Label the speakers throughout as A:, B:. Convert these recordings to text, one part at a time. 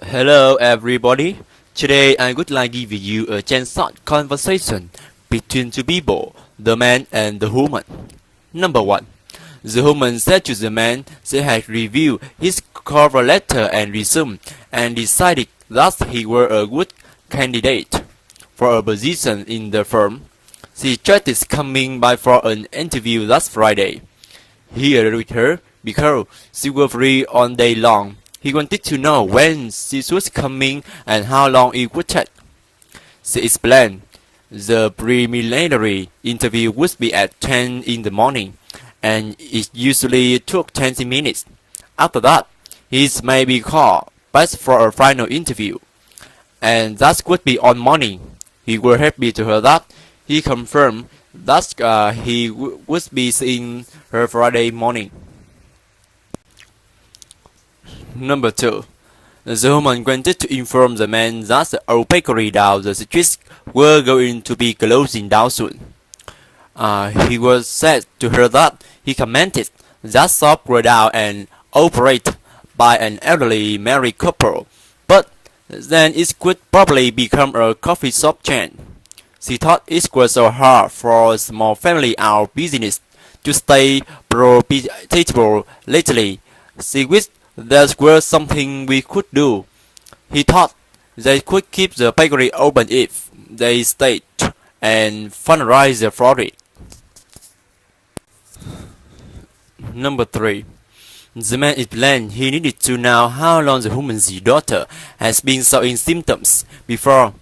A: Hello everybody. Today I would like to give you a short conversation between two people, the man and the woman. Number 1. The woman said to the man she had reviewed his cover letter and resume and decided that he were a good candidate for a position in the firm. She tried coming by for an interview last Friday. He agreed with her because she was free all day long. He wanted to know when she was coming and how long it would take. She explained the preliminary interview would be at 10 in the morning, and it usually took 20 minutes. After that, he may be called back for a final interview, and that would be on morning. He was happy to hear that. He confirmed that he would be seeing her Friday morning. Number 2. The woman wanted to inform the man that the old bakery down the street were going to be closing down soon. He was said to her that he commented that shop were down and operated by an elderly married couple, but then it could probably become a coffee shop chain. She thought it was so hard for a small family-owned business to stay profitable lately. She wished there was something we could do. He thought they could keep the bakery open if they stayed and fundraise for it. Number 3. The man explained he needed to know how long the woman's daughter has been showing symptoms before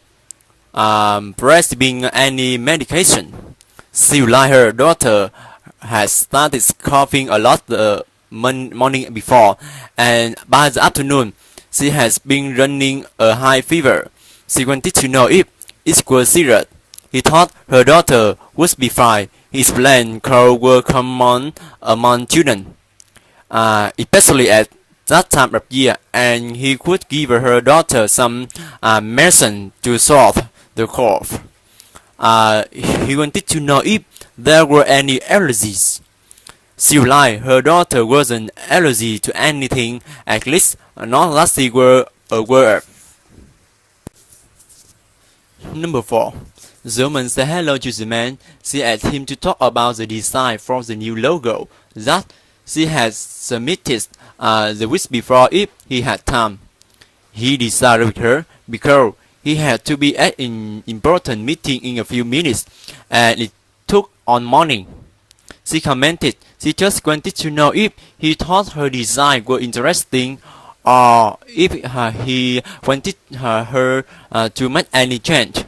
A: prescribing any medication. She lied her daughter has started coughing a lot the morning before, and by the afternoon she has been running a high fever. She wanted to know if it was serious. He thought her daughter would be fine. He explained colds were common among children, especially at that time of year, and he could give her daughter some medicine to solve the cough. He wanted to know if there were any allergies. She lied her daughter wasn't allergic to anything, at least not that she were aware of. Number 4. The woman said hello to the man. She asked him to talk about the design for the new logo that she had submitted the week before if he had time. He decided with her because he had to be at an important meeting in a few minutes, and it took all morning. She commented she just wanted to know if he thought her design were interesting or if he wanted her to make any change.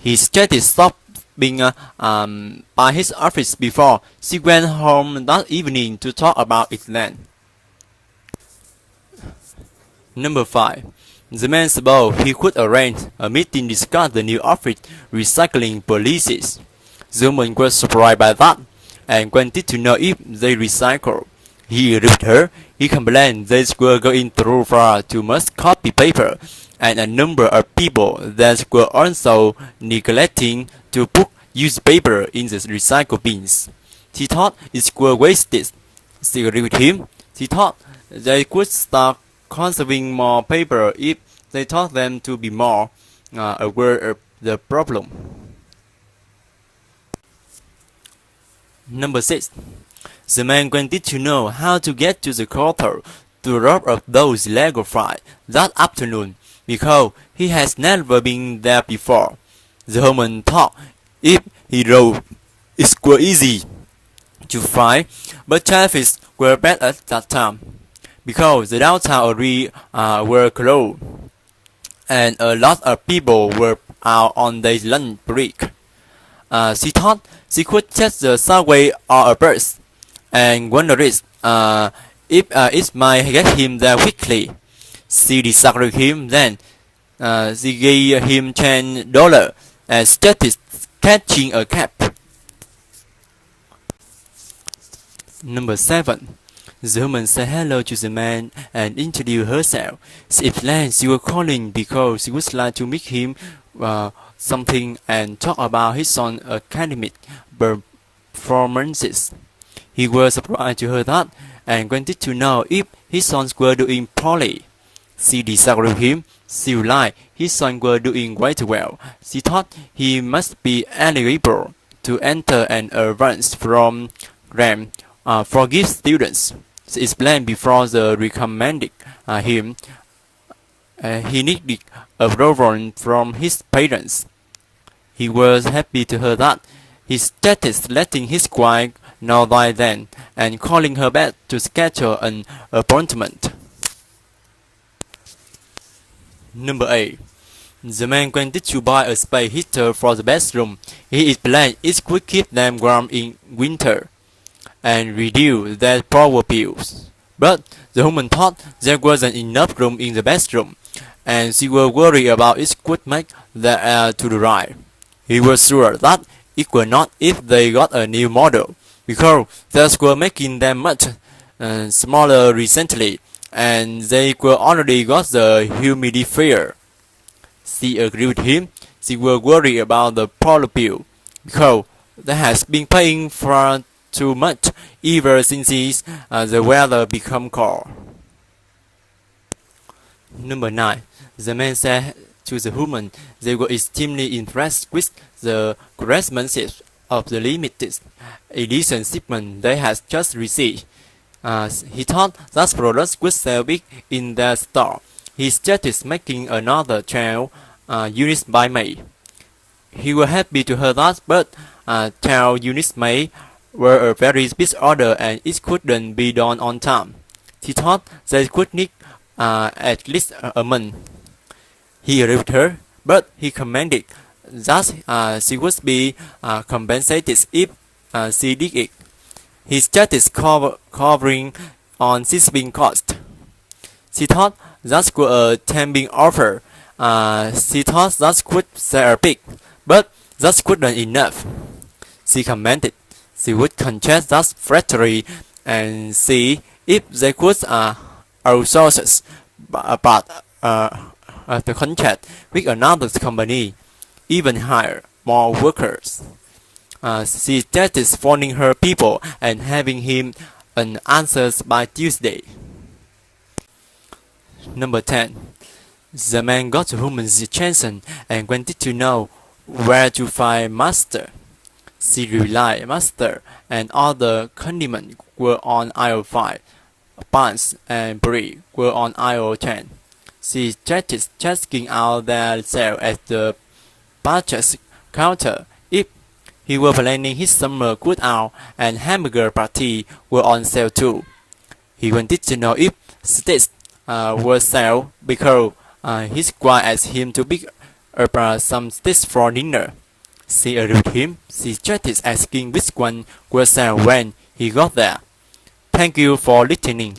A: He started stopping by his office before she went home that evening to talk about it then. Number 5. The man supposed he could arrange a meeting to discuss the new office recycling policies. The woman was surprised by that and wanted to know if they recycle. He agreed with her. He complained they were going through far too much copy paper, and a number of people that were also neglecting to put used paper in the recycle bins. She thought it was wasted. She agreed with him. She thought they could start consuming more paper if they taught them to be more aware of the problem. Number 6. The man wanted to know how to get to the quarter to rob of those Lego fries that afternoon because he has never been there before. The woman thought if he drove it was easy to find, but traffic were bad at that time because the downtown area were closed and a lot of people were out on their lunch break. She thought she could catch the subway or a bus, and wondered if it might get him there quickly. She decided with him. Then she gave him $10 and started catching a cab. Number 7. The woman said hello to the man and introduced herself. She explained she was calling because she would like to meet him something and talk about his son's academic performances. He was surprised to hear that and wanted to know if his sons were doing poorly. She disagreed with him. She realized his son were doing quite well. She thought he must be eligible to enter an advanced program for gift students. She explained before they recommended him. He needed approval from his parents. He was happy to hear that. He started letting his wife know by then and calling her back to schedule an appointment. Number 8. The man wanted to buy a space heater for the bathroom. He explained it could keep them warm in winter and reduce their power bills. But the woman thought there wasn't enough room in the bathroom, and she was worried about it could make the air too dry. He was sure that it would not if they got a new model, because they were making them much smaller recently, and they were already got the humidifier. She agreed with him. She was worried about the power bill, because they has been paying for too much ever since the weather become cold. Number 9. The man said to the woman they were extremely impressed with the craftsmanship of the limited edition shipment they had just received. He thought that products would sell big in their store. He started making another 12 units by May. He was happy to hear that, but 12 units May were a very big order and it couldn't be done on time. He thought they could need at least a month. He agreed with her, but he commented that she would be compensated if she did it. He started covering on shipping cost. She thought that was a tempting offer. She thought that could sell big, but that wasn't enough. She commented she would contact that factory and see if they could outsource the contract with another company, even hire more workers. She started phoning her people and having him an answer by Tuesday. Number 10. The man got the woman's attention and wanted to know where to find mustard. She realized mustard and other condiments were on aisle 5. Buns and bread were on aisle 10. She started checking out their sale at the purchase counter. If he were planning his summer good out and hamburger party were on sale too. He wanted to know if steaks were sale because his wife asked him to pick up some steaks for dinner. She agreed with him. She started asking which one were sale when he got there. Thank you for listening.